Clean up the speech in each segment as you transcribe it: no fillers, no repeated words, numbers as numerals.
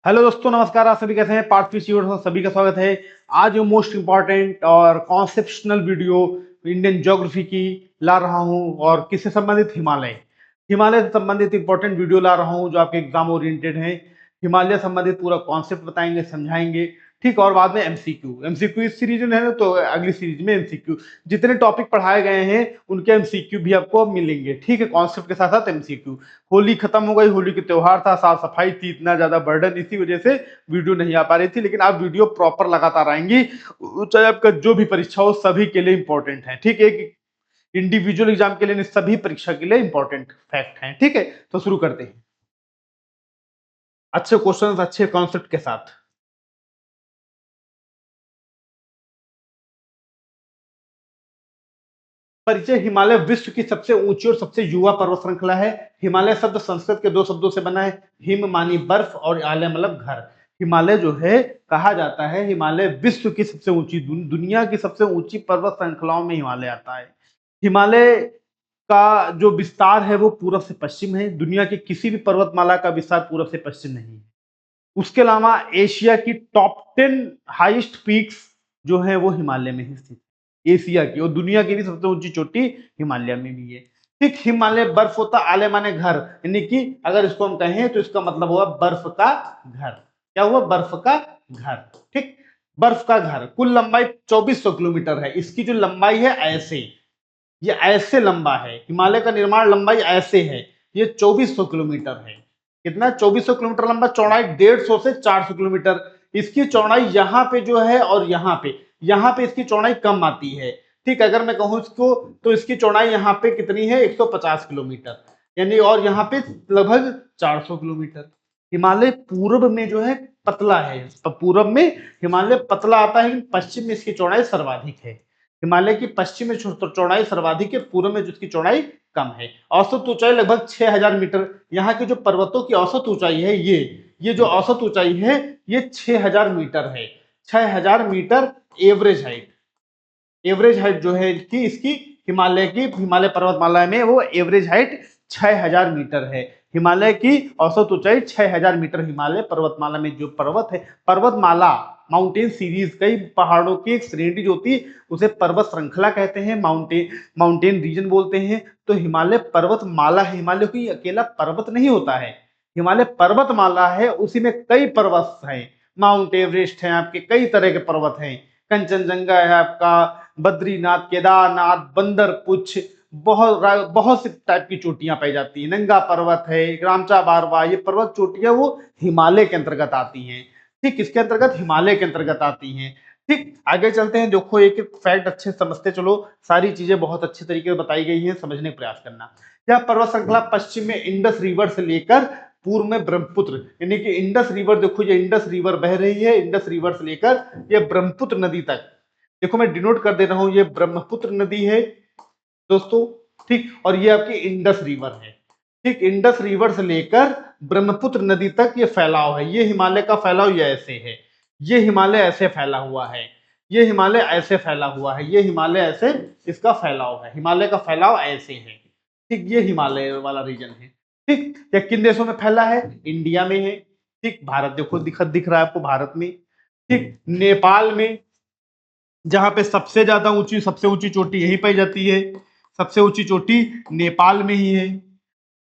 Hello दोस्तों, नमस्कार। आप सभी कैसे हैं? पार्थ में सभी का स्वागत है। आज जो मोस्ट इंपॉर्टेंट और कॉन्सेप्शनल वीडियो इंडियन ज्योग्राफी की ला रहा हूं, और किससे संबंधित? हिमालय। हिमालय से संबंधित इंपॉर्टेंट वीडियो ला रहा हूं जो आपके एग्जाम ओरिएंटेड है। हिमालय संबंधित पूरा कॉन्सेप्ट बताएंगे, समझाएंगे। ठीक, और बाद में एमसीक्यू। एमसीक्यू इस सीरीज में है ना, तो अगली सीरीज में एमसीक्यू। जितने टॉपिक पढ़ाए गए हैं उनके एमसीक्यू भी आपको अब मिलेंगे। ठीक है, कॉन्सेप्ट के साथ साथ एमसीक्यू। होली खत्म हो गई, होली के त्योहार था, साफ सफाई थी, इतना ज्यादा बर्डन, इसी वजह से वीडियो नहीं आ पा रही थी। लेकिन आप वीडियो प्रॉपर लगातार आएंगी, चाहे आपका जो भी परीक्षा हो, सभी के लिए इंपॉर्टेंट है। ठीक है, एक इंडिविजुअल एग्जाम के लिए नहीं, सभी परीक्षा के लिए इंपॉर्टेंट फैक्ट है। ठीक है, तो शुरू करते हैं अच्छे क्वेश्चन अच्छे कॉन्सेप्ट के साथ। परिचय। हिमालय विश्व की सबसे ऊंची और सबसे युवा पर्वत श्रृंखला है। हिमालय शब्द संस्कृत के दो शब्दों से बना है। हिम मानी बर्फ, और आलय मतलब घर। हिमालय जो है, कहा जाता है हिमालय विश्व की सबसे ऊंची, दुनिया की सबसे ऊंची पर्वत श्रृंखलाओं में हिमालय आता है। हिमालय का जो विस्तार है वो पूरब से पश्चिम है। दुनिया की किसी भी पर्वतमाला का विस्तार पूरब से पश्चिम नहीं है। उसके अलावा एशिया की टॉप 10 हाईएस्ट पीक्स जो है वो हिमालय में ही स्थित है। एशिया की और दुनिया की भी सबसे ऊंची चोटी हिमालय में भी है। ठीक, हिमालय बर्फ होता, आले माने घर, यानी कि अगर इसको हम कहें तो इसका मतलब हुआ बर्फ का घर। क्या हुआ? बर्फ का घर। ठीक, बर्फ का घर। कुल लंबाई 2400 किलोमीटर है। इसकी जो लंबाई है ऐसे, ये ऐसे लंबा है। हिमालय का निर्माण लंबाई ऐसे है। ये 2400 किलोमीटर है। कितना? 2400 किलोमीटर लंबा। चौड़ाई 150 से 400 किलोमीटर। इसकी चौड़ाई यहाँ पे जो है, और यहाँ पे इसकी चौड़ाई कम आती है। ठीक, अगर मैं कहूं इसको, तो इसकी चौड़ाई यहाँ पे कितनी है? 150 किलोमीटर, यानी, और यहाँ पे लगभग 400 किलोमीटर। हिमालय पूर्व में जो है पतला है। पूर्व में हिमालय पतला आता है, लेकिन पश्चिम में इसकी चौड़ाई सर्वाधिक है। हिमालय की पश्चिम में चौड़ाई सर्वाधिक है, पूर्व में जिसकी चौड़ाई कम है। औसत ऊंचाई लगभग 6000 मीटर। यहाँ की जो पर्वतों की औसत ऊंचाई है, ये जो औसत ऊंचाई है, ये 6000 मीटर है। 6000 metre average height. Average height जो है इसकी हिमालय पर्वतमाला में वो एवरेज हाइट 6000 मीटर है। हिमालय की औसत ऊंचाई 6000 मीटर। हिमालय पर्वतमाला में जो पर्वत है, पर्वतमाला माउंटेन सीरीज, कई पहाड़ों की एक श्रेणी जो होती है उसे पर्वत श्रृंखला कहते हैं, माउंटेन रीजन बोलते हैं। तो हिमालय पर्वतमाला है। हिमालय कोई अकेला पर्वत नहीं होता है, हिमालय पर्वतमाला है, उसी में कई पर्वत हैं। माउंट एवरेस्ट है आपके, कई तरह के पर्वत हैं। कंचनजंगा है आपका, बद्रीनाथ, केदारनाथ, बंदरपुछ, बहुत बहुत सी टाइप की चोटियां पाई जाती हैं। नंगा पर्वत है, रामचा बारवा, ये पर्वत चोटियां वो हिमालय के अंतर्गत आती हैं। ठीक, किसके अंतर्गत? हिमालय के अंतर्गत आती हैं। ठीक, आगे चलते हैं। देखो, एक एक फैक्ट अच्छे समझते चलो। सारी चीजें बहुत अच्छे तरीके से बताई गई हैं, समझने का प्रयास करना। यह पर्वत श्रृंखला पश्चिम में इंडस रिवर से लेकर पूर्व में ब्रह्मपुत्र, यानी कि इंडस रिवर, देखो ये इंडस रिवर बह रही है, इंडस रिवर से लेकर ये ब्रह्मपुत्र नदी तक। देखो मैं डिनोट कर दे रहा हूं, ये ब्रह्मपुत्र नदी है दोस्तों। ठीक, और ये आपकी इंडस रिवर है। ठीक, इंडस रिवर से लेकर ब्रह्मपुत्र नदी तक ये फैलाव है। ये हिमालय का फैलाव ये ऐसे है। ये हिमालय ऐसे फैला हुआ है। ये हिमालय ऐसे फैला हुआ है। ये हिमालय ऐसे इसका फैलाव है। हिमालय का फैलाव ऐसे है। ठीक, ये हिमालय वाला रीजन है। ठीक, ये किन देशों में फैला है? इंडिया में है। ठीक, भारत देखो दिख रहा है आपको, भारत में। ठीक, नेपाल में, जहां पे सबसे ऊंची चोटी यही पाई जाती है। सबसे ऊंची चोटी नेपाल में ही है।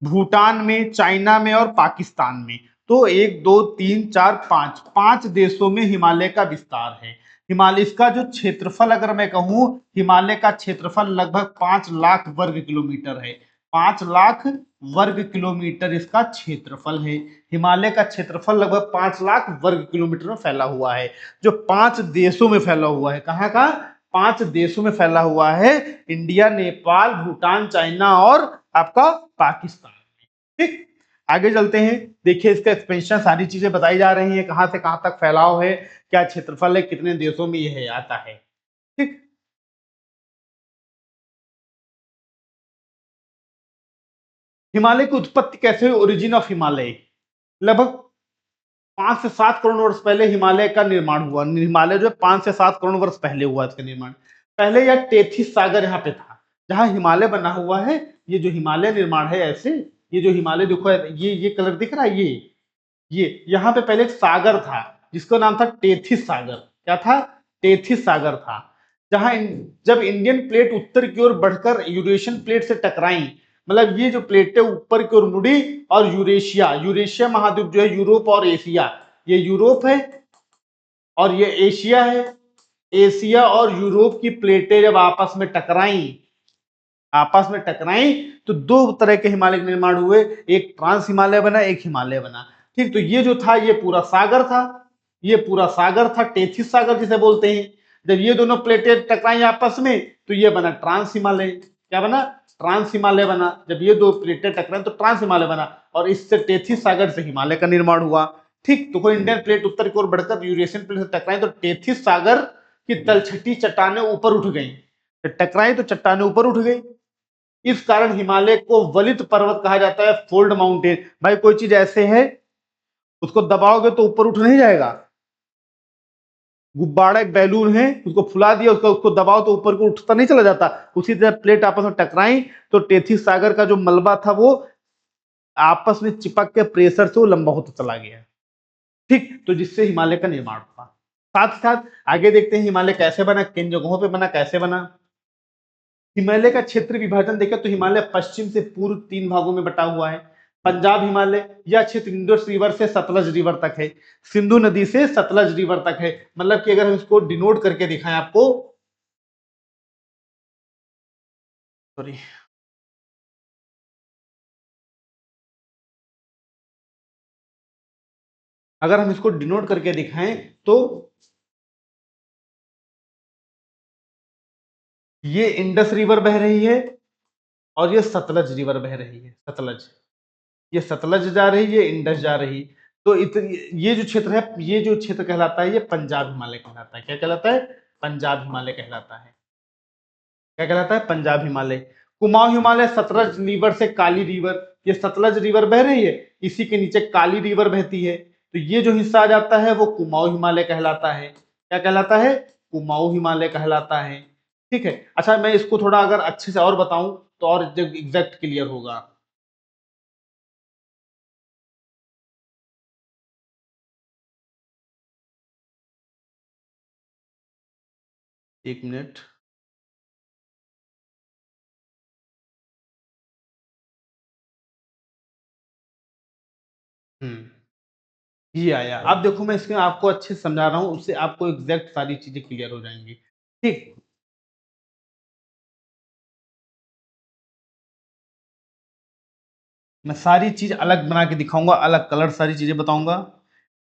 भूटान में, चाइना में और पाकिस्तान में। तो एक दो तीन चार पांच, पांच देशों में हिमालय का विस्तार है। हिमालय, इसका जो क्षेत्रफल अगर मैं कहूं, हिमालय का क्षेत्रफल लगभग 5 लाख वर्ग किलोमीटर है। 5 लाख वर्ग किलोमीटर इसका क्षेत्रफल है। हिमालय का क्षेत्रफल लगभग 5 लाख वर्ग किलोमीटर में फैला हुआ है, जो 5 देशों में फैला हुआ है। कहाँ का? 5 देशों में फैला हुआ है। इंडिया, नेपाल, भूटान, चाइना और आपका पाकिस्तान। ठीक, आगे चलते हैं। देखिए इसका एक्सपेंशन, सारी चीजें बताई जा रही हैं, कहां से कहां तक फैलाव है, क्या क्षेत्रफल है, कितने देशों में यह आता है। ठीक, हिमालय की उत्पत्ति कैसे हुई? Origin of Himalaya. लगभग 5 से 7 करोड़ वर्ष पहले हिमालय का निर्माण हुआ। हिमालय जो है 5 से 7 करोड़ वर्ष पहले हुआ इसका निर्माण। पहले यह टेथिस सागर यहाँ पे था, जहां हिमालय बना हुआ है। ये जो हिमालय निर्माण है ऐसे, ये जो हिमालय देखो, ये कलर दिख रहा है, ये ये यहाँ पे पहले एक सागर था जिसका नाम था टेथिस सागर। क्या था? टेथिस सागर था। जहां जब इंडियन प्लेट उत्तर की ओर बढ़कर यूरेशियन प्लेट से टकराई, मतलब ये जो प्लेटें ऊपर की ओर मुड़ी और यूरेशिया, यूरेशिया महाद्वीप जो है यूरोप और एशिया, ये यूरोप है और ये एशिया है। एशिया और यूरोप की प्लेटें जब आपस में टकराई तो दो तरह के हिमालय के निर्माण हुए, एक ट्रांस हिमालय बना, एक हिमालय बना। ठीक, तो ये जो था ये पूरा सागर था, ये पूरा सागर था, टेथिस सागर जिसे बोलते हैं। जब ये दोनों प्लेटें टकराई आपस में तो ये बना ट्रांस हिमालय। क्या बना? ट्रांस हिमालय बना। जब ये दो प्लेटें टकराई तो ट्रांस हिमालय बना और इससे टेथिस सागर से हिमालय का निर्माण हुआ। ठीक, तो कोई इंडियन प्लेट उत्तर की ओर बढ़कर यूरेशियन प्लेट से टकराई तो टेथिस सागर की तलछटी चट्टानें ऊपर उठ गई। टकराई तो चट्टानें ऊपर उठ गई। इस कारण हिमालय को वलित पर्वत कहा जाता है, फोल्ड माउंटेन। भाई कोई चीज ऐसे है उसको दबाओगे तो ऊपर उठ नहीं जाएगा। गुब्बारा एक बैलून है, उसको फुला दिया, उसको दबाओ तो ऊपर को उठता नहीं चला जाता। उसी तरह प्लेट आपस में टकराई तो टेथिस सागर का जो मलबा था वो आपस में चिपक के प्रेशर से वो लंबा होता चला गया। ठीक, तो जिससे हिमालय का निर्माण हुआ। साथ ही साथ आगे देखते हैं हिमालय कैसे बना, किन जगहों पे बना, कैसे बना। हिमालय का क्षेत्र विभाजन देखें तो हिमालय पश्चिम से पूर्व 3 भागों में बटा हुआ है। पंजाब हिमालय, यह क्षेत्र इंडस रिवर से सतलज रिवर तक है, सिंधु नदी से सतलज रिवर तक है। मतलब कि अगर हम इसको डिनोट करके दिखाएं आपको, सॉरी, अगर हम इसको डिनोट करके दिखाएं तो ये इंडस रिवर बह रही है और ये सतलज रिवर बह रही है। सतलज, ये सतलज जा रही है, इंडस जा रही। तो ये जो क्षेत्र है, ये जो क्षेत्र कहलाता है, ये पंजाब हिमालय कहलाता है। क्या कहलाता है? पंजाब हिमालय कहलाता है। क्या कहलाता है? पंजाब हिमालय। कुमाऊं हिमालय सतलज रिवर से काली रिवर, ये सतलज रिवर बह रही है, इसी के नीचे काली रिवर बहती है, तो ये जो हिस्सा आ जाता है वो कुमाऊं हिमालय कहलाता है। क्या कहलाता है? कुमाऊं हिमालय कहलाता है। ठीक है। अच्छा, मैं इसको थोड़ा अगर अच्छे से और बताऊं तो और एग्जैक्ट क्लियर होगा। एक मिनट। ये आया। अब देखो मैं इसमें आपको अच्छे से समझा रहा हूं, उससे आपको एग्जैक्ट सारी चीजें क्लियर हो जाएंगी। ठीक, मैं सारी चीज अलग बना के दिखाऊंगा, अलग कलर सारी चीजें बताऊंगा।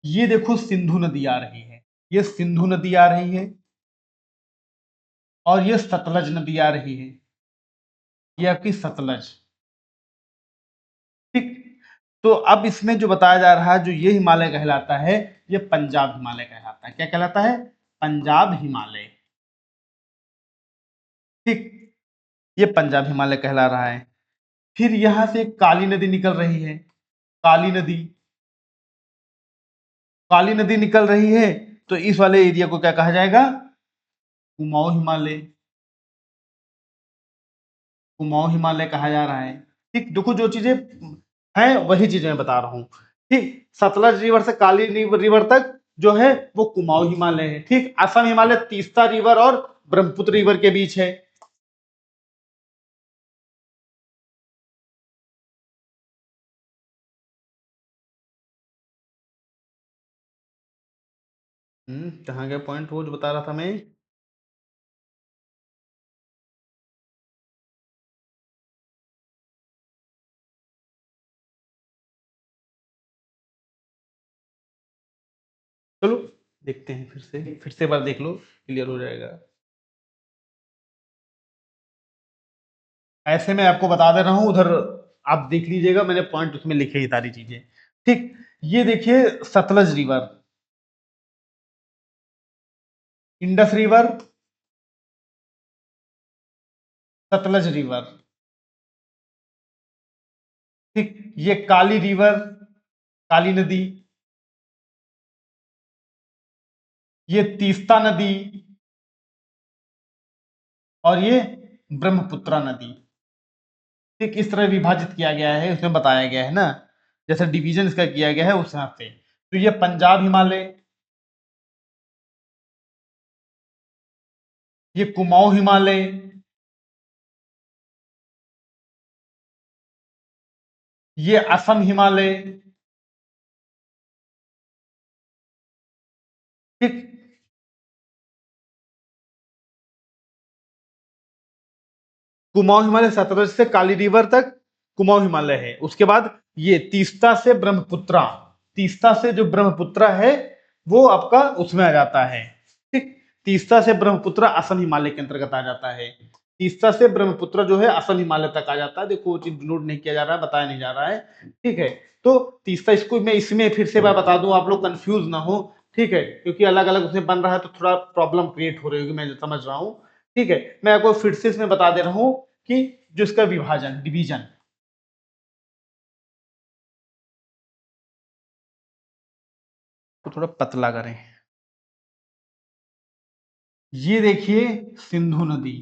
ये देखो सिंधु नदी आ रही है, ये सिंधु नदी आ रही है और ये सतलज नदी आ रही है, ये आपकी सतलज। ठीक, तो अब इसमें जो बताया जा रहा है, जो ये हिमालय कहलाता है, ये पंजाब हिमालय कहलाता है। क्या कहलाता है? पंजाब हिमालय। ठीक, ये पंजाब हिमालय कहला रहा है। फिर यहां से एक काली नदी निकल रही है, काली नदी, काली नदी निकल रही है, तो इस वाले एरिया को क्या कहा जाएगा? कुमाऊं हिमालय। कुमाऊं हिमालय कहा जा रहा है। ठीक, देखो जो चीजें हैं वही चीजें मैं बता रहा हूँ। ठीक, सतलज रिवर से काली रिवर तक जो है वो कुमाऊं हिमालय है। ठीक, असम हिमालय तीस्ता रिवर और ब्रह्मपुत्र रिवर के बीच है। कहाँ गया पॉइंट वो जो बता रहा था मैं? चलो देखते हैं, फिर से बार देख लो, क्लियर हो जाएगा। ऐसे मैं आपको बता दे रहा हूं, उधर आप देख लीजिएगा, मैंने पॉइंट उसमें लिखे ही सारी चीजें। ठीक, ये देखिए Sutlej river, Indus river, Sutlej river. ठीक, ये काली रिवर, काली नदी, ये तीस्ता नदी और ये ब्रह्मपुत्रा नदी। ठीक, इस तरह विभाजित किया गया है, उसमें बताया गया है ना। जैसे डिवीजन इसका किया गया है उस हिसाब से। तो ये पंजाब हिमालय, ये कुमाऊं हिमालय, ये असम हिमालय। ठीक, कुमाऊं हिमालय सतलज से काली रिवर तक कुमाऊं हिमालय है। उसके बाद ये तीस्ता से ब्रह्मपुत्रा, तीस्ता से जो ब्रह्मपुत्रा है वो आपका उसमें आ जाता है। ठीक, तीस्ता से ब्रह्मपुत्रा असम हिमालय के अंतर्गत आ जाता है। तीस्ता से ब्रह्मपुत्र जो है असम हिमालय तक आ जाता है। देखो वो चीज नोट नहीं किया जा रहा है, बताया नहीं जा रहा है। ठीक है, तो तीस्ता, इसको मैं इसमें फिर से मैं बता दूं, आप लोग कंफ्यूज ना हो। ठीक है, क्योंकि अलग अलग उसमें बन रहा है तो थोड़ा प्रॉब्लम क्रिएट हो रही होगी, मैं समझ रहा हूँ। ठीक है, मैं आपको फिर से इसमें बता दे रहा हूँ कि जो इसका विभाजन, डिवीजन, तो थोड़ा पतला करें। ये देखिए सिंधु नदी,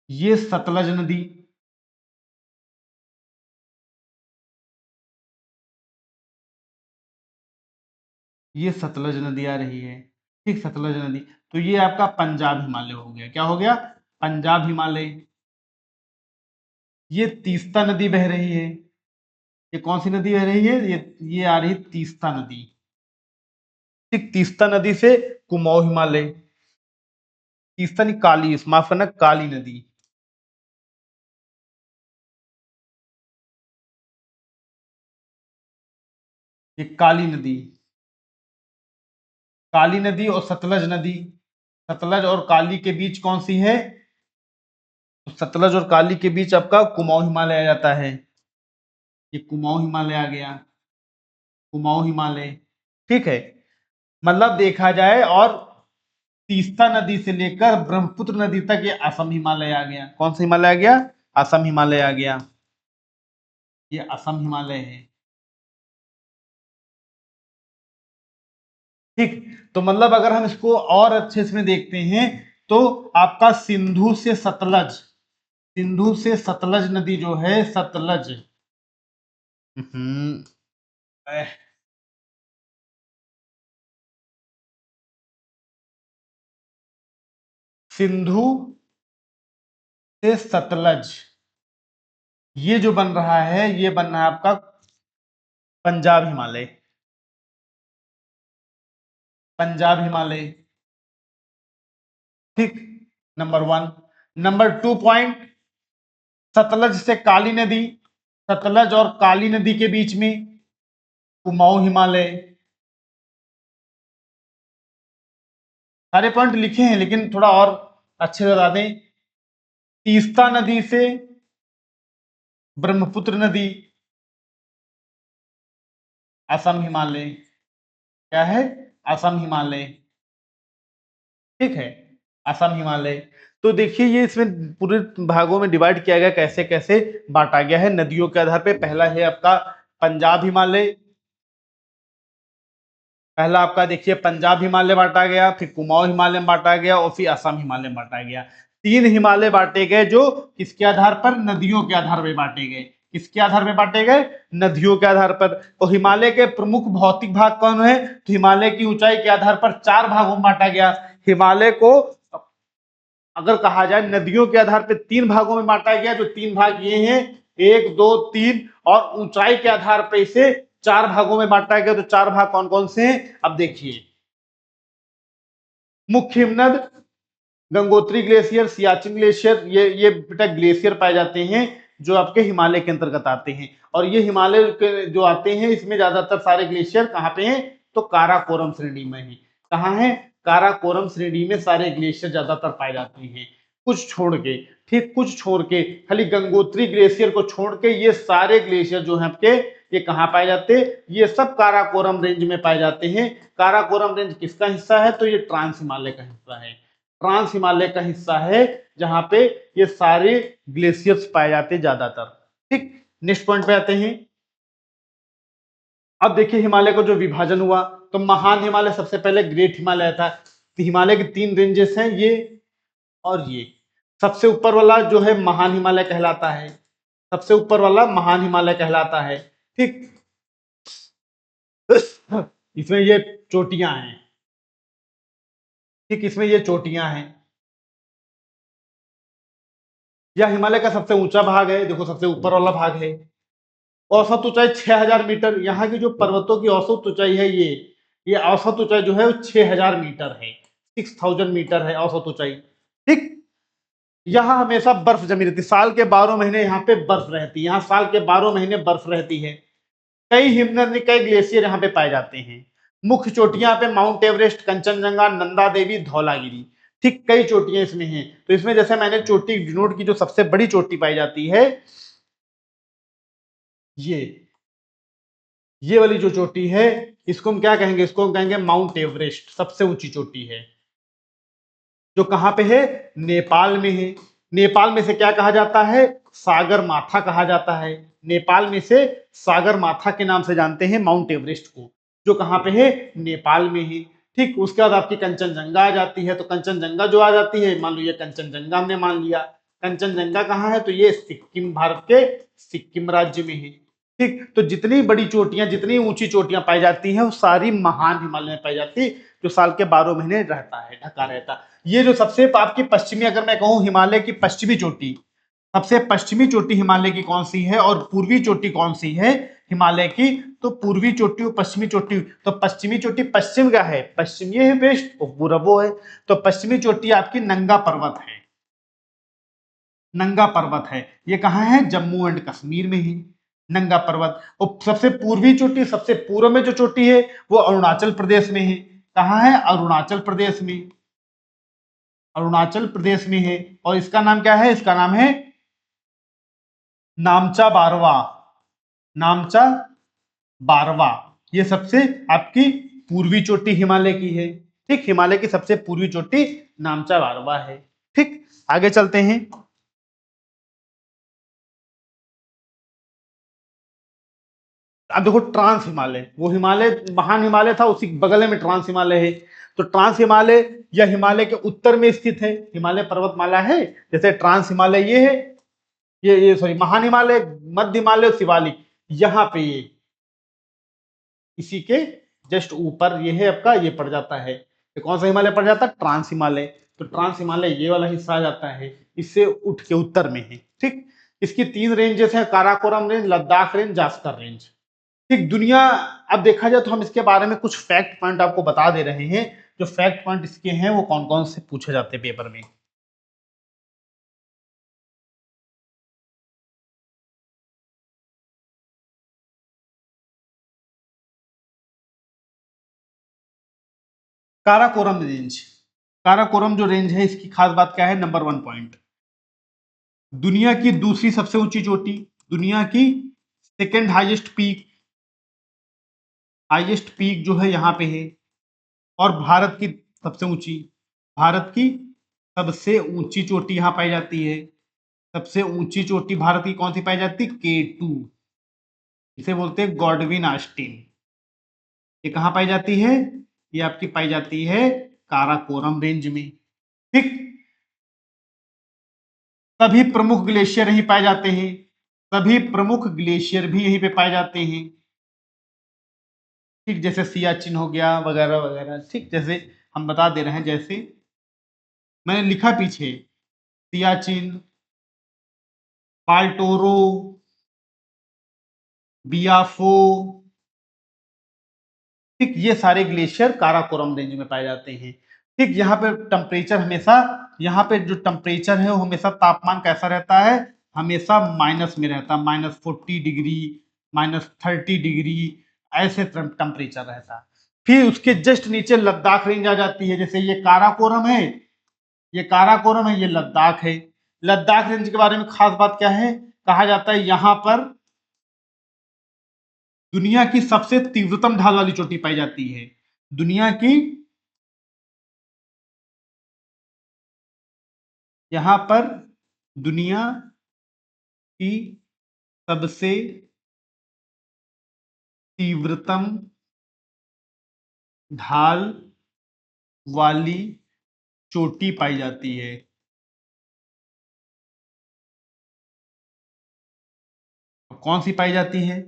ये सतलज नदी, ये सतलज नदी आ रही है। ठीक, सतलज नदी। तो ये आपका पंजाब हिमालय हो गया। क्या हो गया? पंजाब हिमालय। ये तीस्ता नदी बह रही है। ये कौन सी नदी बह रही है? ये आ रही है तीस्ता नदी। ठीक, तीस्ता नदी से कुमाऊं हिमालय, तीस्ता नहीं, काली, माफ करना, काली नदी। ये काली नदी, काली नदी और सतलज नदी। सतलज और काली के बीच कौन सी है? तो सतलज और काली के बीच आपका कुमाऊं हिमालय आ जाता है। ये कुमाऊं हिमालय आ गया, कुमाऊं हिमालय। ठीक है, मतलब देखा जाए, और तीस्ता नदी से लेकर ब्रह्मपुत्र नदी तक ये असम हिमालय आ गया। कौन सा हिमालय आ गया? असम हिमालय आ गया। ये असम हिमालय है। ठीक, तो मतलब अगर हम इसको और अच्छे से देखते हैं तो आपका सिंधु से सतलज, सिंधु से सतलज नदी जो है, सतलज, हम्म, सिंधु से सतलज, ये जो बन रहा है, ये बन रहा है आपका पंजाब हिमालय, पंजाब हिमालय। ठीक, number one. Number two point, Sutlej से काली नदी, सतलज और काली नदी के बीच में कुमाऊं हिमालय। सारे पॉइंट लिखे हैं लेकिन थोड़ा और अच्छे से बता दें। तीस्ता नदी से ब्रह्मपुत्र नदी, असम हिमालय। क्या है? असम हिमालय। ठीक है, असम हिमालय। तो देखिए ये इसमें पूरे भागों में डिवाइड किया गया, कैसे कैसे बांटा गया है नदियों के आधार पे। पहला है आपका पंजाब हिमालय, पहला आपका देखिए पंजाब हिमालय बांटा गया, फिर कुमाऊं हिमालय में बांटा गया, और फिर असम हिमालय में बांटा गया। तीन हिमालय बांटे गए जो किसके आधार पर? नदियों के आधार पर बांटे गए। किसके आधार पर बांटे गए? नदियों के आधार पर। तो हिमालय के प्रमुख भौतिक भाग कौन है? तो हिमालय की ऊंचाई के आधार पर चार भागों में बांटा गया। हिमालय को अगर कहा जाए नदियों के आधार पर तीन भागों में बांटा गया। जो तीन भाग ये हैं, एक, दो, तीन, और ऊंचाई के आधार पर इसे चार भागों में बांटा गया। तो चार भाग कौन कौन से हैं? अब देखिए, मुख्य हिमनद, गंगोत्री ग्लेशियर, सियाचिन ग्लेशियर, ये बेटा ग्लेशियर पाए जाते हैं जो आपके हिमालय के अंतर्गत आते हैं। और ये हिमालय के जो आते हैं इसमें ज्यादातर सारे ग्लेशियर कहाँ पे हैं? तो काराकोरम श्रेणी में है। कहाँ है? काराकोरम श्रेणी में सारे ग्लेशियर ज्यादातर पाए जाते हैं, कुछ छोड़ के। ठीक, कुछ छोड़ के, खाली गंगोत्री ग्लेशियर को छोड़ के ये सारे ग्लेशियर जो है आपके, ये कहाँ पाए जाते हैं? ये सब काराकोरम रेंज में पाए जाते हैं। काराकोरम रेंज किसका हिस्सा है? तो ये ट्रांस हिमालय का हिस्सा है, ट्रांस हिमालय का हिस्सा है, जहां पे ये सारे ग्लेशियर्स पाए जाते हैं ज्यादातर। ठीक, नेक्स्ट पॉइंट पे आते हैं। अब देखिए हिमालय का जो विभाजन हुआ, तो महान हिमालय सबसे पहले ग्रेट हिमालय था। तो हिमालय के तीन रेंजेस हैं, ये और ये। सबसे ऊपर वाला जो है महान हिमालय कहलाता है। सबसे ऊपर वाला महान हिमालय कहलाता है। ठीक, इसमें ये चोटियां हैं। ठीक, इसमें ये चोटियां हैं। यह हिमालय का सबसे ऊंचा भाग है, देखो सबसे ऊपर वाला भाग है। औसत ऊंचाई 6000 मीटर। यहाँ की जो पर्वतों की औसत ऊंचाई है, ये औसत ऊंचाई जो है वो 6000 मीटर है। 6000 मीटर है औसत ऊंचाई। ठीक, यहाँ हमेशा बर्फ जमी रहती है, साल के 12 महीने यहाँ पे बर्फ रहती है। यहाँ साल के 12 महीने बर्फ रहती है। कई हिमनद, कई ग्लेशियर यहाँ पे पाए जाते हैं। मुख्य चोटियां पे माउंट एवरेस्ट, कंचनजंगा, नंदा देवी, धौलागिरी। ठीक, कई चोटियां इसमें हैं। तो इसमें जैसे मैंने चोटी डिनोट की, जो सबसे बड़ी चोटी पाई जाती है, ये वाली जो चोटी है, इसको हम क्या कहेंगे? इसको हम कहेंगे माउंट एवरेस्ट, सबसे ऊंची चोटी है। जो कहां पे है? नेपाल में है। नेपाल में से क्या कहा जाता है? सागर माथा कहा जाता है। नेपाल में से सागर माथा के नाम से जानते हैं माउंट एवरेस्ट को, जो कहां पे है? नेपाल में है। ठीक, उसके बाद आपकी कंचनजंगा आ जाती है। तो कंचनजंगा जो आ जाती है, मान लो ये कंचनजंगा हमने मान लिया। कंचनजंगा कहाँ है? तो ये सिक्किम, भारत के सिक्किम राज्य में है। ठीक, तो जितनी बड़ी चोटियां, जितनी ऊंची चोटियां पाई जाती हैं, वो सारी महान हिमालय में पाई जाती है, जो साल के 12 महीने रहता है, ढका रहता है। ये जो सबसे आपकी पश्चिमी, अगर मैं कहूं हिमालय की पश्चिमी चोटी, सबसे पश्चिमी चोटी हिमालय की कौन सी है और पूर्वी चोटी कौन सी है हिमालय की? तो पूर्वी चोटी और पश्चिमी चोटी। तो पश्चिमी चोटी पश्चिम का है, पश्चिमी है, वेस्ट और पूरब वो है। तो पश्चिमी चोटी आपकी नंगा पर्वत है। नंगा पर्वत है, ये कहाँ है? जम्मू एंड कश्मीर में ही नंगा पर्वत। और सबसे पूर्वी चोटी, सबसे पूर्व में जो चोटी है, वो अरुणाचल प्रदेश में है। कहाँ है? अरुणाचल प्रदेश में। अरुणाचल प्रदेश में है। और इसका नाम क्या है? इसका नाम है नामचा बारवा। नामचा बारवा, ये सबसे आपकी पूर्वी चोटी हिमालय की है। ठीक, हिमालय की सबसे पूर्वी चोटी नामचा बारवा है। ठीक, आगे चलते हैं। अब देखो ट्रांस हिमालय, वो हिमालय महान हिमालय था, उसी बगल में ट्रांस हिमालय है। तो ट्रांस हिमालय या हिमालय के उत्तर में स्थित है, हिमालय पर्वतमाला है। जैसे ट्रांस हिमालय ये है, ये सॉरी, महान हिमालय, मध्य हिमालय, शिवालिक, यहाँ पे ये इसी के जस्ट ऊपर ये है आपका, ये पड़ जाता है। तो कौन सा हिमालय पड़ जाता है? ट्रांस हिमालय। तो ट्रांस हिमालय ये वाला हिस्सा आ जाता है, इससे उठ के उत्तर में है। ठीक, इसकी 3 रेंजेस हैं, Karakoram range, Ladakh range, Zanskar range. ठीक, दुनिया, अब देखा जाए तो हम इसके बारे में कुछ फैक्ट पॉइंट आपको बता दे रहे हैं। जो फैक्ट पॉइंट इसके हैं वो कौन कौन से पूछे जाते हैं पेपर में। काराकोरम रेंज, काराकोरम जो रेंज है, इसकी खास बात क्या है? नंबर 1 पॉइंट, दुनिया की दूसरी सबसे ऊंची चोटी, दुनिया की सेकेंड हाईएस्ट पीक जो है यहाँ पे है। और भारत की सबसे ऊंची, भारत की सबसे ऊंची चोटी यहाँ पाई जाती है। सबसे ऊंची चोटी भारत की कौन सी पाई जाती है? K2, इसे बोलते हैं गॉडविन आस्टीन। ये कहाँ पाई जाती है? ये आपकी पाई जाती है काराकोरम रेंज में। ठीक, सभी प्रमुख ग्लेशियर यहीं पाए जाते हैं। सभी प्रमुख ग्लेशियर भी यहीं पे पाए जाते हैं। ठीक, जैसे सियाचिन हो गया वगैरह वगैरह। ठीक, जैसे हम बता दे रहे हैं, जैसे मैंने लिखा पीछे, सियाचिन, पाल्टोरो, बियाफो। ठीक, ये सारे ग्लेशियर काराकोरम रेंज में पाए जाते हैं। ठीक, यहाँ पे टेम्परेचर हमेशा, यहाँ पे जो टेम्परेचर है वो हमेशा, तापमान कैसा रहता है? हमेशा माइनस में रहता है, -40 डिग्री, -30 डिग्री, ऐसे टेम्परेचर रहता है। फिर उसके जस्ट नीचे लद्दाख रेंज आ जाती है। जैसे ये काराकोरम है, ये काराकोरम है, ये लद्दाख है। लद्दाख रेंज के बारे में खास बात क्या है? कहा जाता है यहाँ पर दुनिया की सबसे तीव्रतम ढाल वाली चोटी पाई जाती है। दुनिया की, यहां पर दुनिया की सबसे तीव्रतम ढाल वाली चोटी पाई जाती है। कौन सी पाई जाती है?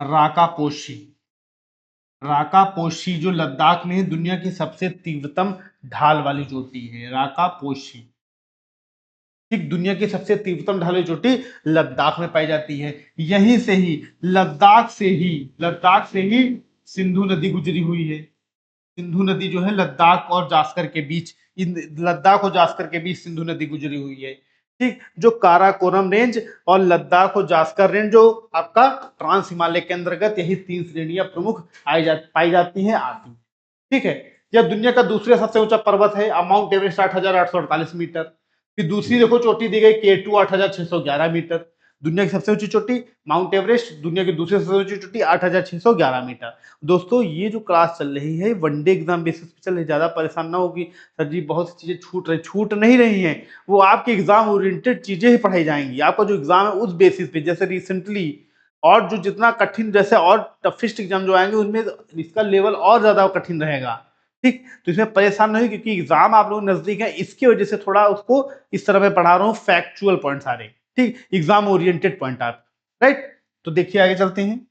राकापोशी। राकापोशी जो लद्दाख में है, दुनिया की सबसे तीव्रतम ढाल वाली चोटी है राकापोशी। ठीक, दुनिया की सबसे तीव्रतम ढाल वाली चोटी लद्दाख में पाई जाती है। यहीं से ही लद्दाख से ही सिंधु नदी गुजरी हुई है। सिंधु नदी जो है लद्दाख और जास्कर के बीच, लद्दाख और जास्कर के बीच सिंधु नदी गुजरी हुई है। ठीक, जो काराकोरम रेंज और लद्दाख और जास्कर रेंज जो आपका ट्रांस हिमालय के अंतर्गत, यही 3 श्रेणियां प्रमुख पाई जाती हैं आती। ठीक है, यह दुनिया का दूसरा सबसे ऊंचा पर्वत है, माउंट एवरेस्ट 8,848 मीटर। फिर दूसरी देखो चोटी दी गई K2 8,611 मीटर। दुनिया की सबसे ऊंची चोटी माउंट एवरेस्ट, दुनिया की दूसरी सबसे ऊंची चोटी 8,611 मीटर। दोस्तों ये जो क्लास चल रही है वनडे एग्जाम बेसिस पे चल रही, ज्यादा परेशान ना होगी सर जी, बहुत सी चीजें छूट नहीं रही हैं, वो आपके एग्जाम ओरिएंटेड चीजें ही पढ़ाई जाएंगी। आपका जो एग्जाम है उस बेसिस पे, जैसे रिसेंटली और जो जितना कठिन, जैसे और टफेस्ट एग्जाम जो आएंगे उनमें इसका लेवल और ज्यादा कठिन रहेगा। ठीक, तो इसमें परेशान नहीं, क्योंकि एग्जाम आप लोग नजदीक है, इसकी वजह से थोड़ा उसको इस तरह मैं पढ़ा रहा हूँ, फैक्चुअल पॉइंट सारे। ठीक, एग्जाम ओरिएंटेड पॉइंट आप, राइट। तो देखिए आगे चलते हैं।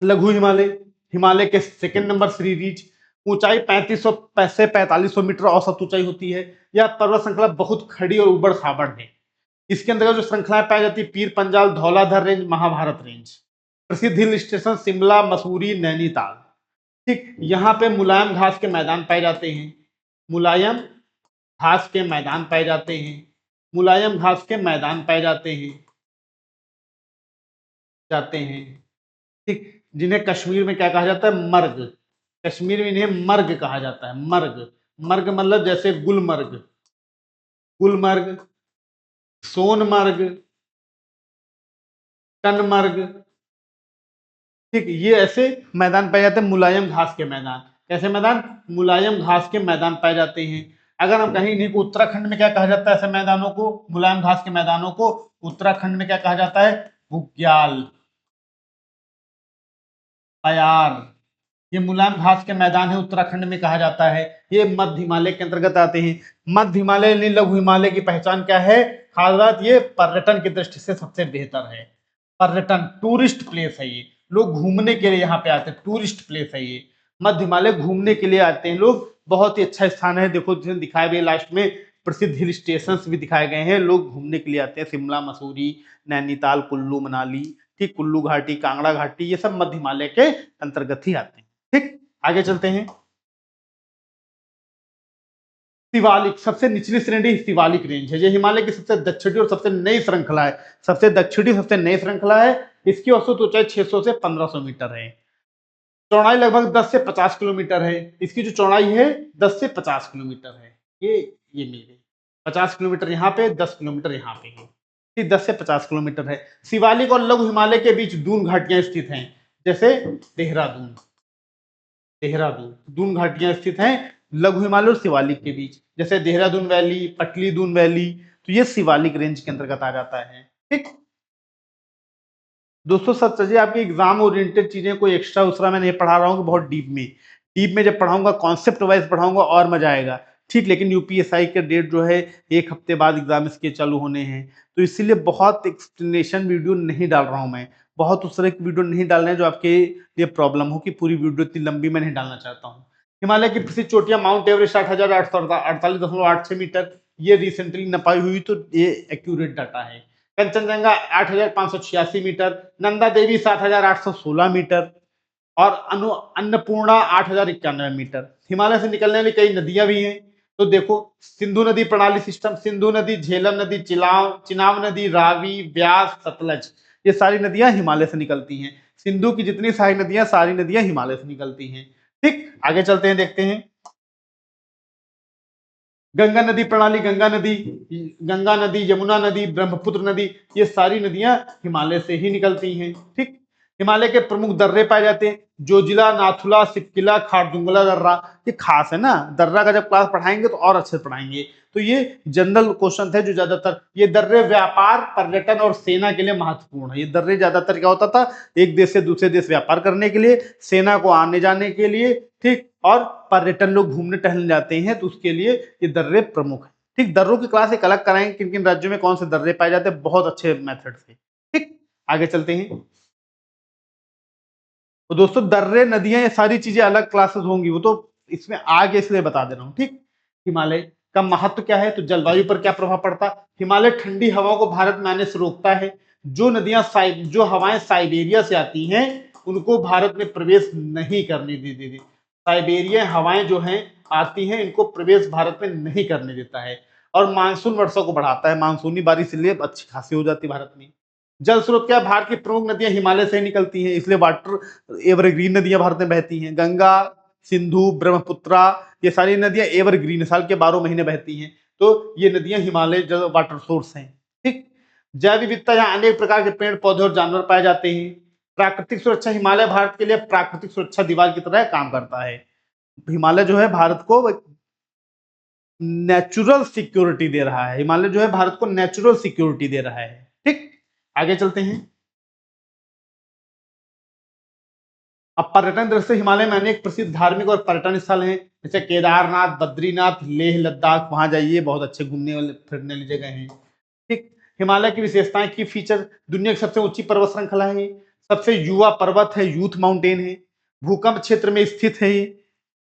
लघु हिमालय, हिमालय के सेकंड नंबर श्री रीच, ऊंचाई 3500 से 4500 मीटर औसत ऊंचाई होती है। यह पर्वत श्रृंखला बहुत खड़ी और उबड़ खाबड़ है। इसके अंतर्गत जो श्रृंखलाएं पाई जाती है, पीर पंजाल, धौलाधर रेंज, महाभारत रेंज। प्रसिद्ध हिल स्टेशन शिमला, मसूरी, नैनीताल। ठीक, यहाँ पे मुलायम घास के मैदान पाए जाते हैं, मुलायम घास के मैदान पाए जाते हैं, मुलायम घास के मैदान पाए जाते हैं। ठीक, जिन्हें कश्मीर में क्या कहा जाता है? मर्ग। कश्मीर में इन्हें मर्ग कहा जाता है, मर्ग। मर्ग मतलब जैसे गुलमर्ग, गुलमर्ग, सोनमर्ग, टनमर्ग। ठीक, ये ऐसे मैदान पाए जाते हैं, मुलायम घास के मैदान। कैसे मैदान? मुलायम घास के मैदान पाए जाते हैं। अगर हम कहीं इन्हीं को उत्तराखंड में क्या कहा जाता है, ऐसे मैदानों को, मुलायम घास के मैदानों को उत्तराखंड में क्या कहा जाता है? बुग्याल, पयार। ये मुलायम घास के मैदान है, उत्तराखंड में कहा जाता है। ये मध्य हिमालय के अंतर्गत आते हैं। मध्य हिमालय यानी लघु हिमालय की पहचान क्या है? खास बात, ये पर्यटन की दृष्टि से सबसे बेहतर है। पर्यटन, टूरिस्ट प्लेस है ये, लोग घूमने के लिए यहाँ पे आते हैं, टूरिस्ट प्लेस है ये। मध्य हिमालय घूमने के लिए आते हैं लोग, बहुत ही अच्छा स्थान है। देखो जिसे दिखाया गया लास्ट में, प्रसिद्ध हिल स्टेशन भी दिखाए गए हैं, लोग घूमने के लिए आते हैं। शिमला, मसूरी, नैनीताल, कुल्लू मनाली, ठीक, कुल्लू घाटी, कांगड़ा घाटी, ये सब मध्य हिमालय के अंतर्गत ही आते हैं। ठीक, आगे चलते हैं। शिवालिक, सबसे निचली श्रेणी शिवालिक रेंज है। ये हिमालय की सबसे दक्षिणी और सबसे नई श्रृंखला है, सबसे दक्षिणी सबसे नई श्रृंखला है। इसकी औसत ऊंचाई 600 से 1500 मीटर है। चौड़ाई लगभग 10 से 50 किलोमीटर है। इसकी जो चौड़ाई है 10 से 50 किलोमीटर है। ये मेरे 50 किलोमीटर यहाँ पे, 10 किलोमीटर यहाँ पे है। ये 10 से 50 किलोमीटर है। शिवालिक और लघु हिमालय के बीच दून घाटियां स्थित हैं, जैसे देहरादून, देहरादून, दून घाटियां स्थित हैं लघु हिमालय और शिवालिक के बीच, जैसे देहरादून वैली, पटली दून वैली। तो ये शिवालिक रेंज के अंतर्गत आ जाता है। ठीक दोस्तों, सब चीजें आपकी एग्जाम ओरिएंटेड चीजें, कोई एक्स्ट्रा उसरा मैं नहीं पढ़ा रहा हूँ कि बहुत डीप में जब पढ़ाऊंगा, कॉन्सेप्ट वाइज पढ़ाऊंगा और मजा आएगा। ठीक, लेकिन यूपीएसआई के डेट जो है 1 हफ्ते बाद एग्जाम इसके चालू होने हैं, तो इसीलिए बहुत एक्सप्लेनेशन वीडियो नहीं डाल रहा हूँ मैं, बहुत उस तरह की वीडियो नहीं डाल रहे हैं जो आपके लिए प्रॉब्लम हो कि पूरी वीडियो इतनी लंबी मैं नहीं डालना चाहता हूँ। हिमालय की प्रसिद्ध चोटियां, माउंट एवरेस्ट 8,848.8, ये रिसेंटली नपाई हुई, तो ये एक्यूरेट डाटा है। कंचनजंगा 8,586 मीटर, नंदा देवी 7,816 मीटर, और अन्नपूर्णा 8,091 मीटर। हिमालय से निकलने वाली कई नदियां भी हैं, तो देखो सिंधु नदी प्रणाली सिस्टम, सिंधु नदी, झेलम नदी, चिनाब नदी, रावी, ब्यास, सतलज, ये सारी नदियां हिमालय से निकलती हैं। सिंधु की जितनी सारी नदियां, सारी नदियां हिमालय से निकलती हैं। ठीक, आगे चलते हैं, देखते हैं। गंगा नदी प्रणाली, गंगा नदी, यमुना नदी, ब्रह्मपुत्र नदी, ये सारी नदियां हिमालय से ही निकलती हैं। ठीक, हिमालय के प्रमुख दर्रे पाए जाते हैं, जोजिला, नाथुला, सिपकिला, खारदुंगला दर्रा। ये खास है ना, दर्रा का जब क्लास पढ़ाएंगे तो और अच्छे से पढ़ाएंगे। तो ये जनरल क्वेश्चन थे जो ज्यादातर, ये दर्रे व्यापार, पर्यटन और सेना के लिए महत्वपूर्ण है। ये दर्रे ज्यादातर क्या होता था, एक देश से दूसरे देश व्यापार करने के लिए, सेना को आने जाने के लिए, ठीक, और पर्यटन, लोग घूमने टहलने जाते हैं तो उसके लिए ये दर्रे प्रमुख है। ठीक, दर्रों की क्लास एक अलग कराएंगे, किन किन राज्यों में कौन से दर्रे पाए जाते हैं, बहुत अच्छे मेथड से। ठीक, आगे चलते हैं। तो दोस्तों दर्रे, नदियां, ये सारी चीजें अलग क्लासेस होंगी, वो तो इसमें आगे इसलिए बता दे रहा हूं। ठीक, हिमालय का महत्व क्या है, तो जलवायु पर क्या प्रभाव पड़ता। हिमालय ठंडी हवाओं को भारत में आने से रोकता है। जो नदियां जो हवाएं साइबेरिया से आती हैं उनको भारत में प्रवेश नहीं करने दी। साइबेरिया हवाएं जो हैं आती हैं, इनको प्रवेश भारत में नहीं करने देता है। और मानसून वर्षा को बढ़ाता है, मानसूनी बारिश इसलिए अच्छी खासी हो जाती है भारत में। जल स्रोत क्या है, भारत की प्रमुख नदियां हिमालय से ही निकलती हैं, इसलिए वाटर एवरग्रीन नदियां भारत में बहती हैं। गंगा, सिंधु, ब्रह्मपुत्रा, ये सारी नदियां एवरग्रीन, साल के 12 महीने बहती हैं। तो ये नदियां हिमालय जल वाटर सोर्स हैं। ठीक, जैव विविधता, यहाँ अनेक प्रकार के पेड़ पौधे और जानवर पाए जाते हैं। प्राकृतिक सुरक्षा, हिमालय भारत के लिए प्राकृतिक सुरक्षा दीवार की तरह काम करता है। हिमालय जो है भारत को नेचुरल सिक्योरिटी दे रहा है, हिमालय जो है भारत को नेचुरल सिक्योरिटी दे रहा है। ठीक, आगे चलते हैं। अब पर्यटन दृष्टि से हिमालय में अनेक प्रसिद्ध धार्मिक और पर्यटन स्थल हैं, जैसे केदारनाथ, बद्रीनाथ, लेह लद्दाख, वहां जाइए, बहुत अच्छे घूमने वाले फिरने वाली जगह हैं। ठीक, हिमालय की विशेषताएं की फीचर, दुनिया की सबसे ऊंची पर्वत श्रृंखला है, सबसे युवा पर्वत है, यूथ माउंटेन है, भूकंप क्षेत्र में स्थित है,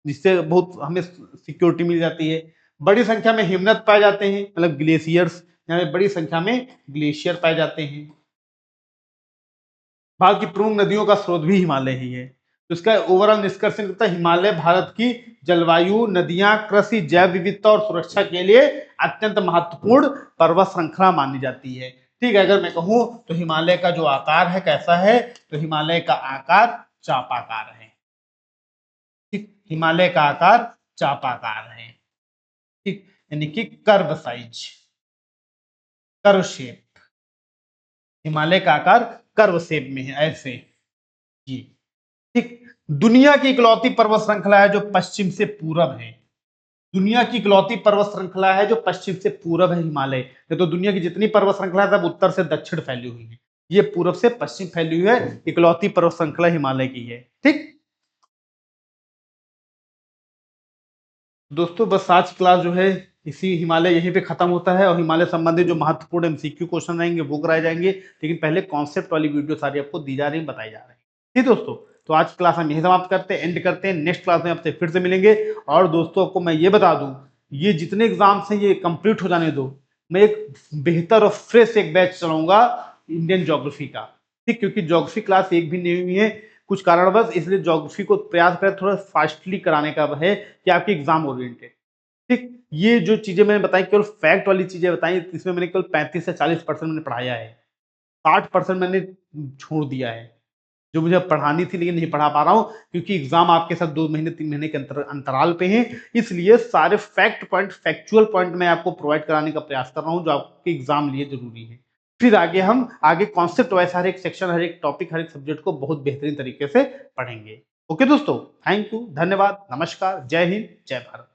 जिससे बहुत हमें सिक्योरिटी मिल जाती है। बड़ी संख्या में हिमनद पाए जाते हैं, मतलब ग्लेशियर्स, यहाँ बड़ी संख्या में ग्लेशियर पाए जाते हैं। भारत की प्रमुख नदियों का स्रोत भी हिमालय ही है। तो इसका ओवरऑल निष्कर्ष निकलता है, हिमालय भारत की जलवायु, नदियां, कृषि, जैव विविधता और सुरक्षा के लिए अत्यंत महत्वपूर्ण पर्वत श्रृंखला मानी जाती है। ठीक है, अगर मैं कहूं तो हिमालय का जो आकार है कैसा है, तो हिमालय का आकार चापाकार है। ठीक, हिमालय का आकार चापाकार है। ठीक, यानी कि curve size, curve shape, Himalaya का आकार कर्व शेप में है, ऐसे जी। ठीक, दुनिया की इकलौती पर्वत श्रृंखला है जो पश्चिम से पूरब है। दुनिया की इकलौती पर्वत श्रृंखला है जो पश्चिम से पूरब है, हिमालय। ये तो दुनिया की जितनी पर्वत श्रृंखला है सब उत्तर से दक्षिण फैली हुई है, ये पूरब से पश्चिम फैली हुई है, इकलौती पर्वत श्रृंखला हिमालय की है। ठीक दोस्तों, बस आज की क्लास जो है इसी हिमालय यहीं पे खत्म होता है, और हिमालय संबंधित जो महत्वपूर्ण एमसीक्यू क्वेश्चन रहेंगे वो कराए जाएंगे, लेकिन पहले कॉन्सेप्ट वाली वीडियो सारी आपको दी जा रही, बताई जा रही है। ठीक दोस्तों, तो आज क्लास हम यही समाप्त करते हैं, एंड करते हैं। नेक्स्ट क्लास में आपसे फिर से मिलेंगे। और दोस्तों आपको मैं ये बता दूं, ये जितने एग्जाम्स हैं ये कंप्लीट हो जाने दो, मैं एक बेहतर और फ्रेश एक बैच चलाऊंगा इंडियन ज्योग्राफी का। ठीक, क्योंकि ज्योग्राफी क्लास एक भी नहीं हुई है कुछ कारणवश, इसलिए ज्योग्राफी को प्रयास करें थोड़ा फास्टली कराने का है कि आपकी एग्जाम ओरिएंटेड। ठीक, ये जो चीजें मैंने बताई केवल फैक्ट वाली चीजें बताई, इसमें मैंने केवल 35 से 40% मैंने पढ़ाया है, 60% मैंने छोड़ दिया है जो मुझे पढ़ानी थी, लेकिन नहीं पढ़ा पा रहा हूं क्योंकि एग्जाम आपके साथ 2 महीने 3 महीने के अंतराल पे हैं। इसलिए सारे फैक्ट पॉइंट, फैक्चुअल पॉइंट मैं आपको प्रोवाइड कराने का प्रयास कर रहा हूं जो आपके एग्जाम लिए जरूरी है। फिर आगे हम आगे कॉन्सेप्ट वाइज हर एक सेक्शन, हर एक टॉपिक, हर एक सब्जेक्ट को बहुत बेहतरीन तरीके से पढ़ेंगे। ओके दोस्तों, थैंक यू, धन्यवाद, नमस्कार, जय हिंद, जय भारत।